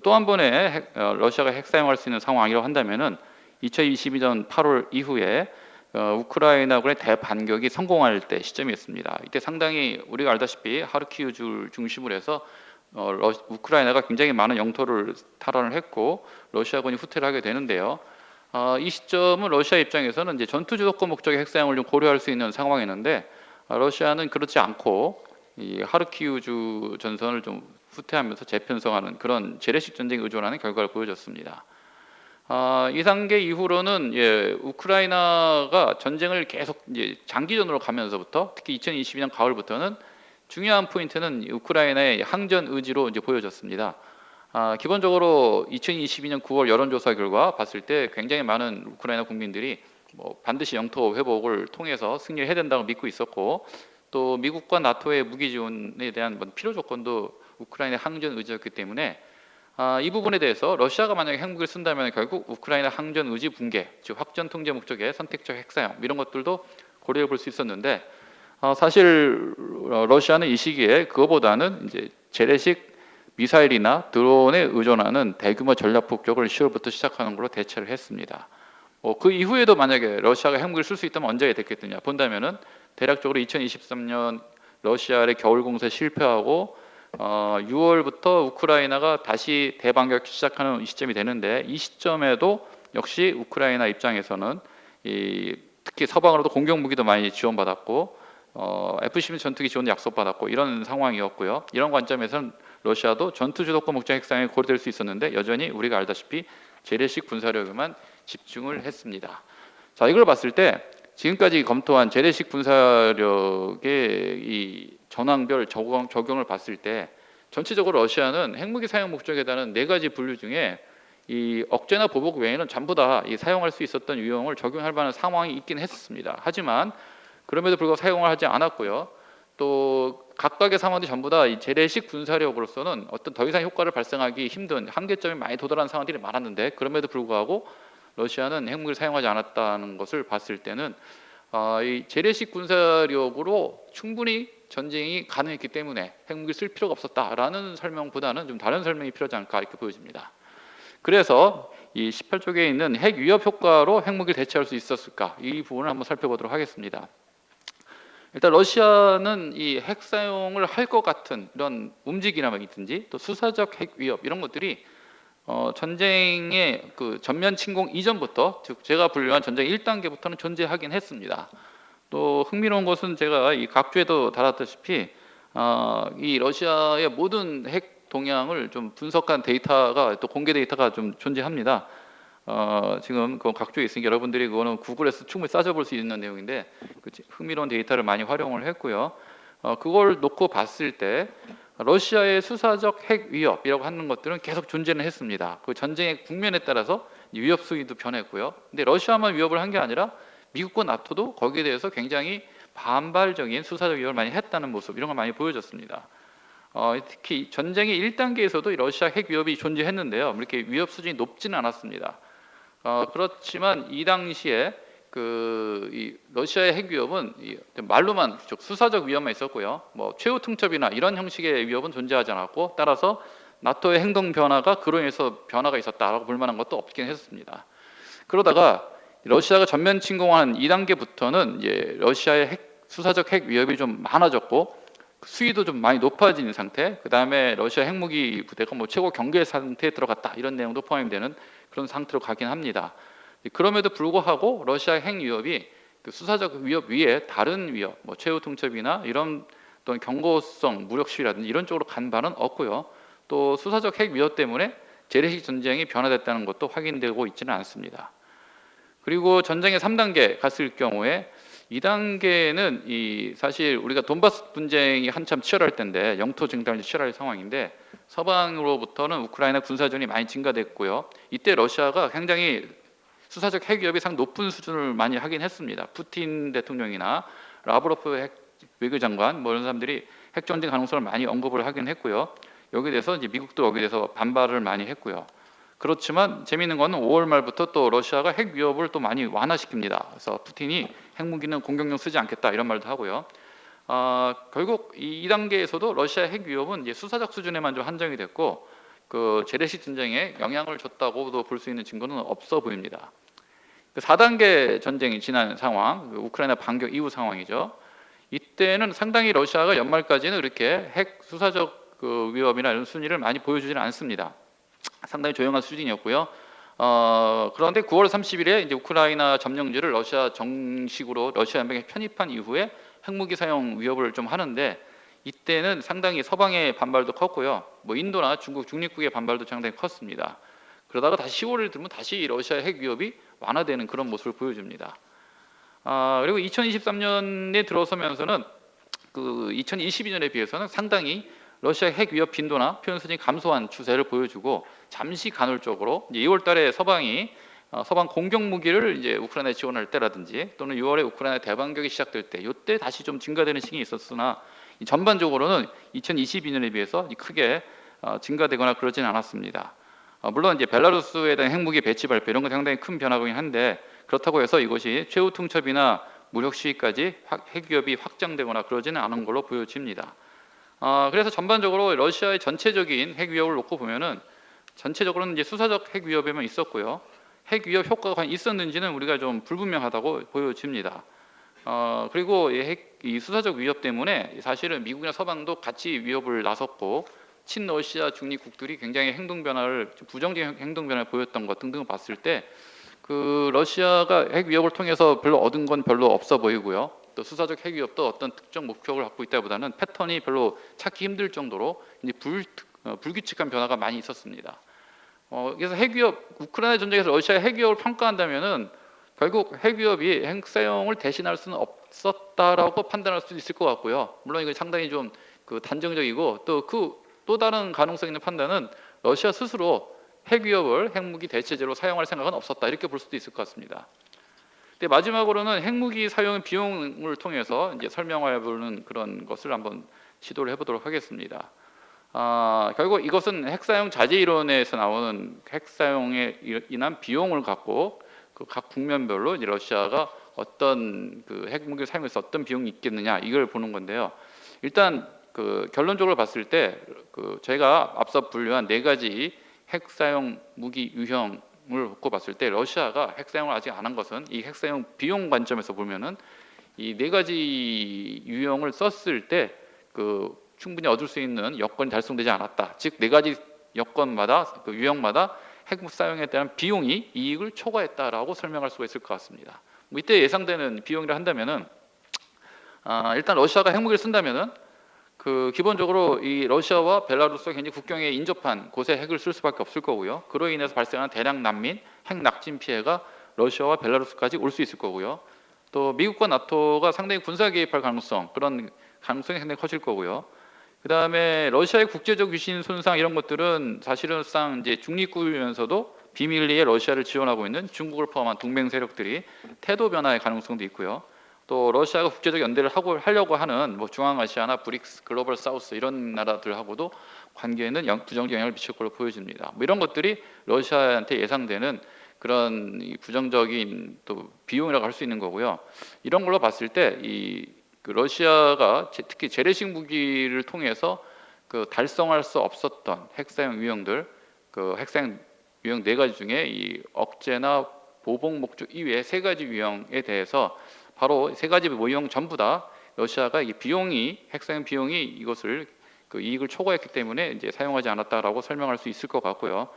또 한 번의 러시아가 핵 사용할 수 있는 상황이라고 한다면은 2022년 8월 이후에 우크라이나군의 대반격이 성공할 때 시점이었습니다. 이때 상당히 우리가 알다시피 하르키우주를 중심으로 해서 우크라이나가 굉장히 많은 영토를 탈환을 했고 러시아군이 후퇴를 하게 되는데요. 이 시점은 러시아 입장에서는 이제 전투 주도권 목적의 핵 사용을 좀 고려할 수 있는 상황이었는데 러시아는 그렇지 않고 이 하르키우주 전선을 좀 후퇴하면서 재편성하는 그런 재래식 전쟁에 의존하는 결과를 보여줬습니다. 이 단계 이후로는 우크라이나가 전쟁을 계속 이제 장기전으로 가면서부터 특히 2022년 가을부터는 중요한 포인트는 우크라이나의 항전 의지로 이제 보여졌습니다. 기본적으로 2022년 9월 여론조사 결과 봤을 때 굉장히 많은 우크라이나 국민들이 뭐 반드시 영토 회복을 통해서 승리해야 된다고 믿고 있었고 또 미국과 나토의 무기 지원에 대한 필요 조건도 우크라이나 항전 의지였기 때문에 이 부분에 대해서 러시아가 만약에 핵무기를 쓴다면 결국 우크라이나 항전 의지 붕괴, 즉 확전 통제 목적의 선택적 핵사용 이런 것들도 고려해 볼 수 있었는데 사실 러시아는 이 시기에 그거보다는 이제 재래식 미사일이나 드론에 의존하는 대규모 전략 폭격을 10월부터 시작하는 걸로 대처를 했습니다. 그 이후에도 만약에 러시아가 핵무기를 쓸 수 있다면 언제 됐겠느냐 본다면은 대략적으로 2023년 러시아의 겨울 공세 실패하고 6월부터 우크라이나가 다시 대반격 시작하는 시점이 되는데 이 시점에도 역시 우크라이나 입장에서는 특히 서방으로도 공격 무기도 많이 지원받았고 F-16 전투기 지원도 약속받았고 이런 상황이었고요. 이런 관점에서는 러시아도 전투 주도권 목적 핵상에 고려될 수 있었는데 여전히 우리가 알다시피 재래식 군사력에만 집중을 했습니다. 자, 이걸 봤을 때 지금까지 검토한 재래식 군사력의 이 전황별 적용을 봤을 때 전체적으로 러시아는 핵무기 사용 목적에 대한 4가지 분류 중에 이 억제나 보복 외에는 전부 다 이 사용할 수 있었던 유형을 적용할 만한 상황이 있긴 했습니다. 하지만 그럼에도 불구하고 사용을 하지 않았고요. 또 각각의 상황들이 전부 다 이 재래식 군사력으로서는 어떤 더 이상 효과를 발생하기 힘든 한계점이 많이 도달한 상황들이 많았는데 그럼에도 불구하고 러시아는 핵무기를 사용하지 않았다는 것을 봤을 때는 이 재래식 군사력으로 충분히 전쟁이 가능했기 때문에 핵무기를 쓸 필요가 없었다라는 설명보다는 좀 다른 설명이 필요하지 않을까 이렇게 보여집니다. 그래서 이 18쪽에 있는 핵 위협 효과로 핵무기를 대체할 수 있었을까 이 부분을 한번 살펴보도록 하겠습니다. 일단 러시아는 이 핵 사용을 할 것 같은 이런 움직임이라든지 또 수사적 핵 위협 이런 것들이 전쟁의 그 전면 침공 이전부터, 즉 제가 분류한 전쟁 1단계부터는 존재하긴 했습니다. 또 흥미로운 것은 제가 이 각주에도 달았다시피 이 러시아의 모든 핵 동향을 좀 분석한 데이터가, 또 공개 데이터가 좀 존재합니다. 지금 그 각주에 있으니까 여러분들이 그거는 구글에서 충분히 따져볼 수 있는 내용인데, 그 흥미로운 데이터를 많이 활용을 했고요. 그걸 놓고 봤을 때 러시아의 수사적 핵 위협이라고 하는 것들은 계속 존재는 했습니다. 그 전쟁의 국면에 따라서 위협 수위도 변했고요. 근데 러시아만 위협을 한 게 아니라 미국과 나토도 거기에 대해서 굉장히 반발적인 수사적 위협을 많이 했다는 모습, 이런 걸 많이 보여줬습니다. 특히 전쟁의 1단계에서도 러시아 핵 위협이 존재했는데요. 이렇게 위협 수준이 높지는 않았습니다. 그렇지만 이 당시에 이 러시아의 핵 위협은 말로만 수사적 위협만 있었고요. 뭐 최후 통첩이나 이런 형식의 위협은 존재하지 않았고, 따라서 나토의 행동 변화가 그로 인해서 변화가 있었다라고 볼 만한 것도 없긴 했습니다. 그러다가 러시아가 전면 침공한 2단계부터는 이제 러시아의 수사적 핵 위협이 좀 많아졌고 수위도 좀 많이 높아진 상태. 그 다음에 러시아 핵무기 부대가 뭐 최고 경계 상태에 들어갔다, 이런 내용도 포함되는 그런 상태로 가긴 합니다. 그럼에도 불구하고 러시아 핵 위협이 그 수사적 위협 위에 다른 위협, 뭐 최후 통첩이나 이런 또는 경고성 무력 시위라든지 이런 쪽으로 간 바는 없고요. 또 수사적 핵 위협 때문에 재래식 전쟁이 변화됐다는 것도 확인되고 있지는 않습니다. 그리고 전쟁의 3단계 갔을 경우에 2단계는 사실 우리가 돈바스 분쟁이 한참 치열할 때인데, 영토 쟁탈이 치열할 상황인데 서방으로부터는 우크라이나 군사전이 많이 증가됐고요. 이때 러시아가 굉장히 수사적 핵 위협이 상당히 높은 수준을 많이 하긴 했습니다. 푸틴 대통령이나 라브로프 외교장관 뭐 이런 사람들이 핵 전쟁 가능성을 많이 언급을 하긴 했고요. 여기에 대해서 이제 미국도 여기에 대해서 반발을 많이 했고요. 그렇지만 재미있는 거는 5월 말부터 또 러시아가 핵 위협을 또 많이 완화시킵니다. 그래서 푸틴이 핵무기는 공격용 쓰지 않겠다, 이런 말도 하고요. 결국 이 2단계에서도 러시아 핵 위협은 이제 수사적 수준에만 좀 한정이 됐고, 그 재래식 전쟁에 영향을 줬다고도 볼 수 있는 증거는 없어 보입니다. 그 4단계 전쟁이 지난 상황, 우크라이나 반격 이후 상황이죠. 이때는 상당히 러시아가 연말까지는 이렇게 핵 수사적 그 위협이나 이런 순위를 많이 보여주지는 않습니다. 상당히 조용한 수준이었고요. 그런데 9월 30일에 이제 우크라이나 점령지를 러시아 정식으로 러시아 연방에 편입한 이후에 핵무기 사용 위협을 좀 하는데, 이때는 상당히 서방의 반발도 컸고요. 뭐 인도나 중국 중립국의 반발도 상당히 컸습니다. 그러다가 다시 10월을 들면 다시 러시아의 핵 위협이 완화되는 그런 모습을 보여줍니다. 그리고 2023년에 들어서면서는 그 2022년에 비해서는 상당히 러시아 핵 위협 빈도나 표현 수준이 감소한 추세를 보여주고, 잠시 간헐적으로 이제 2월달에 서방이 서방 공격 무기를 이제 우크라이나에 지원할 때라든지, 또는 6월에 우크라이나 대반격이 시작될 때, 이때 다시 좀 증가되는 시기가 있었으나 전반적으로는 2022년에 비해서 크게 증가되거나 그러지는 않았습니다. 물론 이제 벨라루스에 대한 핵무기 배치 발표 이런 건 상당히 큰 변화긴 한데, 그렇다고 해서 이것이 최후 통첩이나 무력 시위까지 핵 위협이 확장되거나 그러지는 않은 걸로 보여집니다. 그래서 전반적으로 러시아의 전체적인 핵 위협을 놓고 보면은 전체적으로는 이제 수사적 핵 위협에만 있었고요. 핵 위협 효과가 과연 있었는지는 우리가 좀 불분명하다고 보여집니다. 그리고 이 수사적 위협 때문에 사실은 미국이나 서방도 같이 위협을 나섰고, 친러시아 중립국들이 굉장히 행동 변화를, 부정적인 행동 변화를 보였던 것 등등을 봤을 때 그 러시아가 핵 위협을 통해서 별로 얻은 건 별로 없어 보이고요. 또 수사적 핵 위협도 어떤 특정 목표를 갖고 있다기보다는 패턴이 별로 찾기 힘들 정도로 이제 불규칙한 변화가 많이 있었습니다. 그래서 핵 위협, 우크라이나 전쟁에서 러시아의 핵 위협을 평가한다면은 결국 핵 위협이 핵 사용을 대신할 수는 없었다라고 판단할 수도 있을 것 같고요. 물론 이거 상당히 좀 그 단정적이고, 또 다른 가능성 있는 판단은 러시아 스스로 핵 위협을 핵무기 대체제로 사용할 생각은 없었다, 이렇게 볼 수도 있을 것 같습니다. 근데 마지막으로는 핵무기 사용 비용을 통해서 이제 설명해 보는 그런 것을 한번 시도를 해보도록 하겠습니다. 결국 이것은 핵사용 자제 이론에서 나오는 핵사용에 인한 비용을 갖고 그 각 국면별로 이제 러시아가 어떤 그 핵무기를 사용해서 어떤 비용이 있겠느냐, 이걸 보는 건데요. 일단 그 결론적으로 봤을 때 저희가 앞서 분류한 4가지 핵사용 무기 유형을 놓고 봤을 때 러시아가 핵사용을 아직 안 한 것은, 이 핵사용 비용 관점에서 보면은 이 4가지 유형을 썼을 때 충분히 얻을 수 있는 여건이 달성되지 않았다. 즉 4가지 여건마다 그 유형마다 핵 사용에 대한 비용이 이익을 초과했다라고 설명할 수가 있을 것 같습니다. 뭐 이때 예상되는 비용이라 한다면은 일단 러시아가 핵무기를 쓴다면은 그 기본적으로 이 러시아와 벨라루스가 굉장히 국경에 인접한 곳에 핵을 쓸 수밖에 없을 거고요. 그로 인해서 발생한 대량 난민, 핵 낙진 피해가 러시아와 벨라루스까지 올 수 있을 거고요. 또 미국과 나토가 상당히 군사 개입할 가능성, 그런 가능성이 상당히 커질 거고요. 그 다음에 러시아의 국제적 위신 손상 이런 것들은 사실상 이제 중립국이면서도 비밀리에 러시아를 지원하고 있는 중국을 포함한 동맹 세력들이 태도 변화의 가능성도 있고요. 또 러시아가 국제적 연대를 하려고 하는 뭐 중앙아시아나 브릭스, 글로벌 사우스 이런 나라들하고도 관계에는 부정적 영향을 미칠 걸로 보여집니다. 뭐 이런 것들이 러시아한테 예상되는 그런 부정적인 또 비용이라고 할 수 있는 거고요. 이런 걸로 봤을 때 그 러시아가 특히 재래식 무기를 통해서 그 달성할 수 없었던 핵사용 유형들, 그 핵사용 유형 4가지 중에 이 억제나 보복 목적 이외의 3가지 유형에 대해서 바로 3가지 유형 전부 다 러시아가 이 비용이 핵사용 비용이 이것을 그 이익을 초과했기 때문에 이제 사용하지 않았다라고 설명할 수 있을 것 같고요.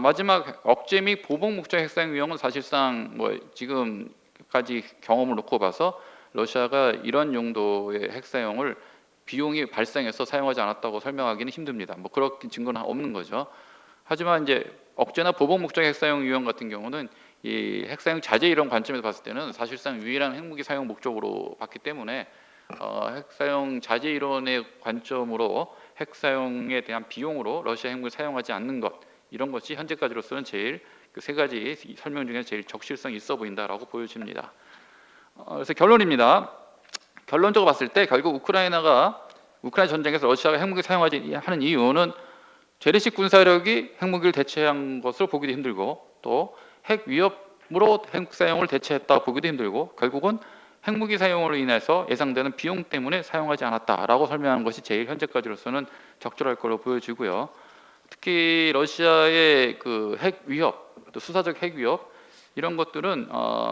마지막 억제 및 보복 목적 핵사용 유형은 사실상 뭐 지금까지 경험을 놓고 봐서 러시아가 이런 용도의 핵사용을 비용이 발생해서 사용하지 않았다고 설명하기는 힘듭니다. 뭐 그렇게 증거는 없는 거죠. 하지만 이제 억제나 보복 목적 핵사용 유형 같은 경우는 이 핵사용 자제 이런 관점에서 봤을 때는 사실상 유일한 핵무기 사용 목적으로 봤기 때문에 핵사용 자제 이론의 관점으로 핵사용에 대한 비용으로 러시아 핵무기를 사용하지 않는 것 이런 것이 현재까지로서는 제일 그 3가지 설명 중에 제일 적실성이 있어 보인다라고 보여집니다. 그래서 결론입니다. 결론적으로 봤을 때 결국 우크라이나 전쟁에서 러시아가 핵무기 사용하지 하는 이유는 재래식 군사력이 핵무기를 대체한 것을 보기도 힘들고 또 핵 위협으로 핵 사용을 대체했다 보기도 힘들고 결국은 핵무기 사용으로 인해서 예상되는 비용 때문에 사용하지 않았다라고 설명하는 것이 제일 현재까지로서는 적절할 걸로 보여지고요. 특히 러시아의 그 핵 위협, 또 수사적 핵 위협 이런 것들은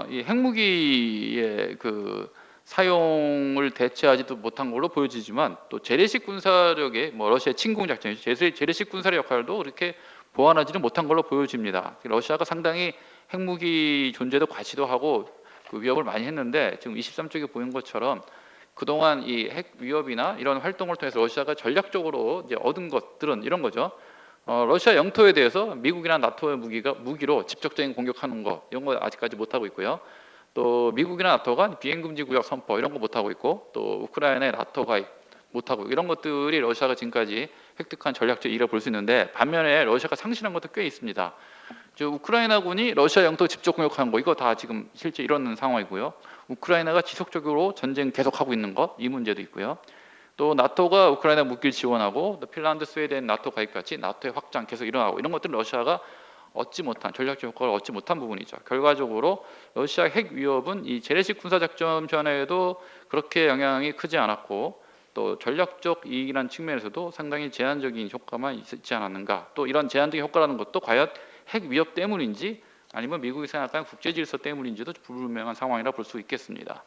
이 핵무기의 그 사용을 대체하지도 못한 걸로 보여지지만 또 재래식 군사력의 뭐 러시아의 침공 작전이죠. 재래식 군사력 역할도 그렇게 보완하지는 못한 걸로 보여집니다. 러시아가 상당히 핵무기 존재도 과시도 하고 그 위협을 많이 했는데 지금 23쪽에 보인 것처럼 그동안 이 핵 위협이나 이런 활동을 통해서 러시아가 전략적으로 이제 얻은 것들은 이런 거죠. 러시아 영토에 대해서 미국이나 나토의 무기로 직접적인 공격하는 거 이런 거 아직까지 못하고 있고요. 또 미국이나 나토가 비행금지 구역 선포 이런 거 못하고 있고 또 우크라이나의 나토 가입 못하고 이런 것들이 러시아가 지금까지 획득한 전략적 이익을 볼 수 있는데 반면에 러시아가 상실한 것도 꽤 있습니다. 즉 우크라이나군이 러시아 영토 직접 공격하는 거 이거 다 지금 실제 이러는 상황이고요. 우크라이나가 지속적으로 전쟁 계속하고 있는 것 이 문제도 있고요. 또 나토가 우크라이나 무기를 지원하고 또 핀란드, 스웨덴 나토 가입같이 나토의 확장 계속 일어나고 이런 것들은 러시아가 얻지 못한 전략적 효과를 얻지 못한 부분이죠. 결과적으로 러시아 핵 위협은 이 재래식 군사작전 편에도 그렇게 영향이 크지 않았고 또 전략적 이익이라는 측면에서도 상당히 제한적인 효과만 있지 않았는가. 또 이런 제한적인 효과라는 것도 과연 핵 위협 때문인지 아니면 미국이 생각하는 국제 질서 때문인지도 불분명한 상황이라 볼 수 있겠습니다.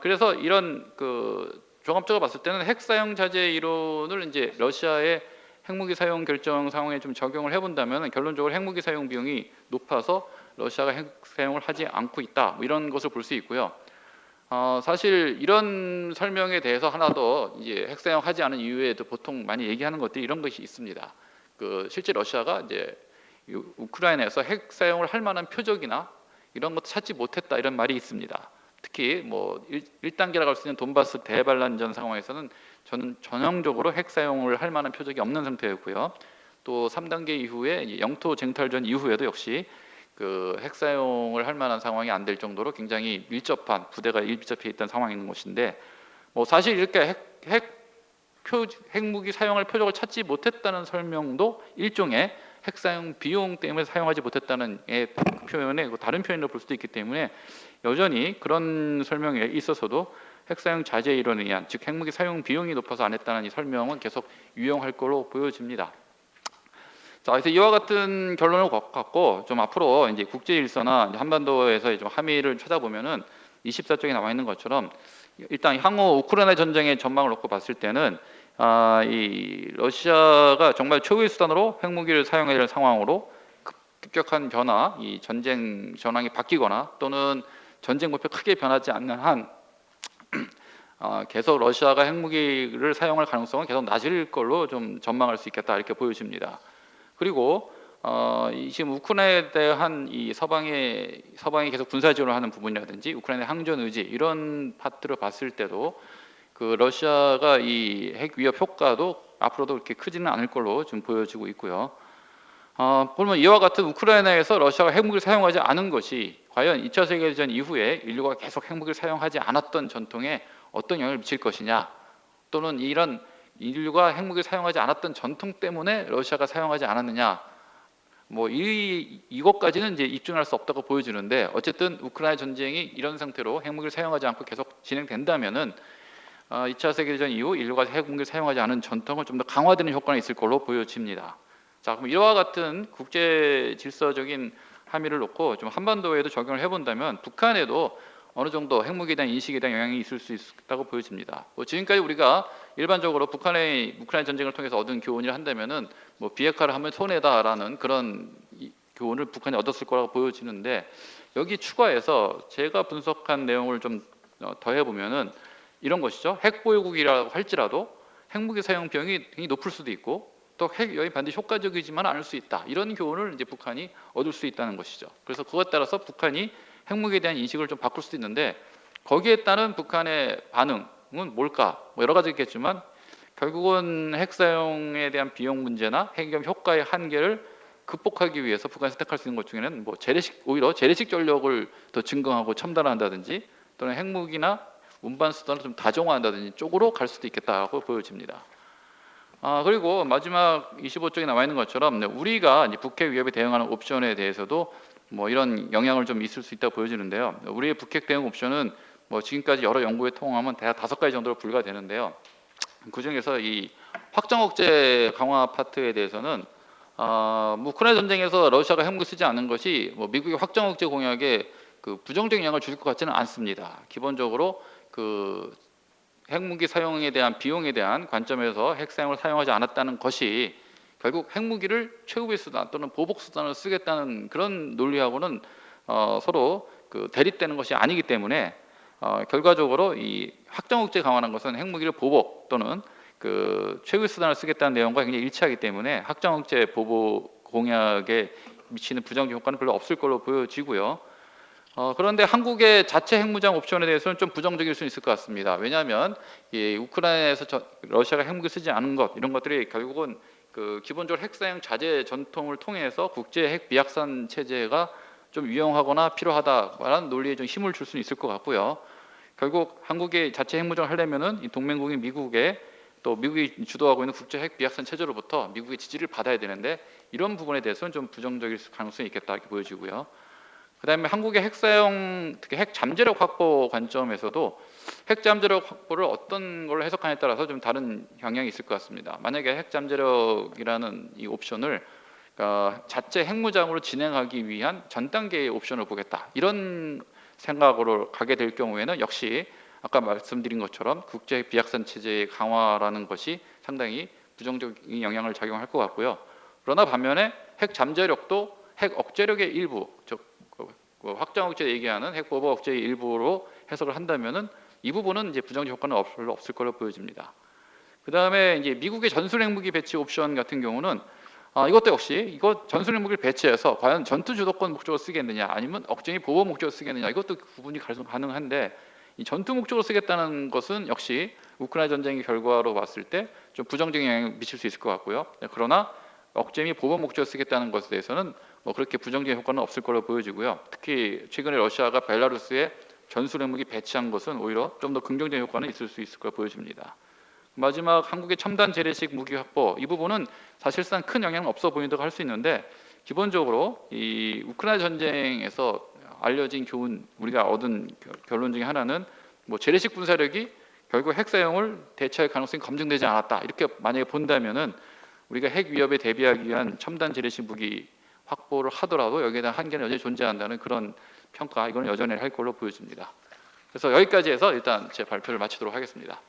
그래서 이런 그 종합적으로 봤을 때는 핵 사용 자제 이론을 이제 러시아의 핵무기 사용 결정 상황에 좀 적용을 해본다면 결론적으로 핵무기 사용 비용이 높아서 러시아가 핵 사용을 하지 않고 있다 뭐 이런 것을 볼 수 있고요. 사실 이런 설명에 대해서 하나 더 이제 핵 사용하지 않은 이유에도 보통 많이 얘기하는 것들이 이런 것이 있습니다. 그 실제 러시아가 이제 우크라이나에서 핵 사용을 할 만한 표적이나 이런 것도 찾지 못했다 이런 말이 있습니다. 특히 뭐 1단계라고 할 수 있는 돈바스 대반란전 상황에서는 저는 전형적으로 핵 사용을 할 만한 표적이 없는 상태였고요. 또 3단계 이후에 영토 쟁탈전 이후에도 역시 그 핵 사용을 할 만한 상황이 안 될 정도로 굉장히 밀접한 부대가 밀접해 있던 상황인 것인데 뭐 사실 이렇게 핵무기 사용할 표적을 찾지 못했다는 설명도 일종의 핵 사용 비용 때문에 사용하지 못했다는 표현의 다른 표현으로 볼 수도 있기 때문에 여전히 그런 설명에 있어서도 핵 사용 자제 이론에 의한 즉 핵무기 사용 비용이 높아서 안 했다는 이 설명은 계속 유용할 걸로 보여집니다. 자, 그래서 이와 같은 결론을 갖고 좀 앞으로 이제 국제 질서나 한반도에서 좀 함의를 찾아보면은 24쪽에 나와 있는 것처럼 일단 향후 우크라이나 전쟁의 전망을 놓고 봤을 때는 이 러시아가 정말 최후의 수단으로 핵무기를 사용해야 될 상황으로 급격한 변화, 이 전쟁 전황이 바뀌거나 또는 전쟁 목표 크게 변하지 않는 한 계속 러시아가 핵무기를 사용할 가능성은 계속 낮을 걸로 좀 전망할 수 있겠다 이렇게 보여집니다. 그리고 지금 우크라이나에 대한 이 서방이 계속 군사 지원을 하는 부분이라든지 우크라이나의 항전 의지 이런 파트를 봤을 때도 그 러시아가 이 핵 위협 효과도 앞으로도 그렇게 크지는 않을 걸로 좀 보여지고 있고요. 그러면 이와 같은 우크라이나에서 러시아가 핵무기를 사용하지 않은 것이 과연 2차 세계대전 이후에 인류가 계속 핵무기를 사용하지 않았던 전통에 어떤 영향을 미칠 것이냐, 또는 이런 인류가 핵무기를 사용하지 않았던 전통 때문에 러시아가 사용하지 않았느냐, 뭐 이것까지는 이제 입증할 수 없다고 보여지는데, 어쨌든 우크라이나 전쟁이 이런 상태로 핵무기를 사용하지 않고 계속 진행된다면은 2차 세계대전 이후 인류가 핵무기를 사용하지 않은 전통을 좀 더 강화되는 효과가 있을 걸로 보여집니다. 자, 그럼 이와 같은 국제 질서적인 함의를 놓고 좀 한반도에도 적용을 해본다면 북한에도 어느 정도 핵무기에 대한 인식에 대한 영향이 있을 수 있다고 보여집니다. 지금까지 우리가 일반적으로 북한의 우크라이나 전쟁을 통해서 얻은 교훈이라 한다면은 비핵화를 하면 손해다라는 그런 교훈을 북한이 얻었을 거라고 보여지는데, 여기 추가해서 제가 분석한 내용을 좀 더해 보면은 이런 것이죠. 핵 보유국이라고 할지라도 핵무기 사용 비용이 굉장히 높을 수도 있고 또 핵 여행 반드시 효과적이지만 않을 수 있다. 이런 교훈을 이제 북한이 얻을 수 있다는 것이죠. 그래서 그것에 따라서 북한이 핵무기에 대한 인식을 좀 바꿀 수도 있는데, 거기에 따른 북한의 반응은 뭘까? 여러 가지 있겠지만 결국은 핵 사용에 대한 비용 문제나 핵 위험 효과의 한계를 극복하기 위해서 북한이 선택할 수 있는 것 중에는 오히려 재래식 전력을 더 증강하고 첨단화한다든지 또는 핵무기나 운반 수단을 좀 다종화한다든지 쪽으로 갈 수도 있겠다고 보여집니다. 그리고 마지막 25쪽에 나와 있는 것처럼 우리가 이제 북핵 위협에 대응하는 옵션에 대해서도 이런 영향을 좀 있을 수 있다고 보여지는데요. 우리의 북핵 대응 옵션은 지금까지 여러 연구에 통하면 대략 5가지 정도로 분류가 되는데요. 그 중에서 이 확장 억제 강화 파트에 대해서는 우크라이나 전쟁에서 러시아가 핵무기 쓰지 않은 것이 미국의 확장 억제 공약에 그 부정적인 영향을 줄 것 같지는 않습니다. 기본적으로 그 핵무기 사용에 대한 비용에 대한 관점에서 핵 사용을 사용하지 않았다는 것이 결국 핵무기를 최후의 수단 또는 보복 수단으로 쓰겠다는 그런 논리하고는 서로 그 대립되는 것이 아니기 때문에 결과적으로 이 확장 억제 강화하는 것은 핵무기를 보복 또는 그 최후의 수단을 쓰겠다는 내용과 굉장히 일치하기 때문에 확장 억제 보복 공약에 미치는 부정적 효과는 별로 없을 걸로 보여지고요. 그런데 한국의 자체 핵무장 옵션에 대해서는 좀 부정적일 수 있을 것 같습니다. 왜냐하면 이 우크라이나에서 러시아가 핵무기 쓰지 않은 것 이런 것들이 결국은 그 기본적으로 핵 사용 자제 전통을 통해서 국제 핵 비확산 체제가 좀 유용하거나 필요하다라는 논리에 좀 힘을 줄 수 있을 것 같고요. 결국 한국의 자체 핵무장을 하려면은 이 동맹국인 미국의 또 미국이 주도하고 있는 국제 핵 비확산 체제로부터 미국의 지지를 받아야 되는데, 이런 부분에 대해서는 좀 부정적일 가능성이 있겠다 이렇게 보여지고요. 그다음에 한국의 핵 사용, 특히 핵 잠재력 확보 관점에서도 핵 잠재력 확보를 어떤 걸로 해석하냐에 따라서 좀 다른 영향이 있을 것 같습니다. 만약에 핵 잠재력이라는 이 옵션을 자체 핵무장으로 진행하기 위한 전 단계의 옵션을 보겠다, 이런 생각으로 가게 될 경우에는 역시 아까 말씀드린 것처럼 국제 비확산 체제의 강화라는 것이 상당히 부정적인 영향을 작용할 것 같고요. 그러나 반면에 핵 잠재력도 핵 억제력의 일부, 즉 확장 억제 얘기하는 핵 보복 억제의 일부로 해석을 한다면은 이 부분은 이제 부정적 효과는 별로 없을 걸로 보여집니다. 그 다음에 이제 미국의 전술 핵무기 배치 옵션 같은 경우는 이것도 역시 이거 전술 핵무기를 배치해서 과연 전투 주도권 목적으로 쓰겠느냐 아니면 억제의 보복 목적으로 쓰겠느냐, 이것도 구분이 가능한데, 이 전투 목적으로 쓰겠다는 것은 역시 우크라이나 전쟁의 결과로 봤을 때 좀 부정적인 영향을 미칠 수 있을 것 같고요. 그러나 억제 및 보복 목적으로 쓰겠다는 것에 대해서는 그렇게 부정적인 효과는 없을 걸로 보여지고요. 특히 최근에 러시아가 벨라루스에 전술 핵무기 배치한 것은 오히려 좀 더 긍정적인 효과는 있을 수 있을 걸로 보여집니다. 마지막 한국의 첨단 재래식 무기 확보, 이 부분은 사실상 큰 영향은 없어 보인다고 할 수 있는데, 기본적으로 이 우크라이나 전쟁에서 알려진 교훈, 우리가 얻은 결론 중에 하나는 재래식 군사력이 결국 핵 사용을 대체할 가능성이 검증되지 않았다, 이렇게 만약에 본다면은 우리가 핵 위협에 대비하기 위한 첨단 재래식 무기 확보를 하더라도 여기에 대한 한계는 여전히 존재한다는 그런 평가, 이거는 여전히 할 걸로 보여집니다. 그래서 여기까지 해서 일단 제 발표를 마치도록 하겠습니다.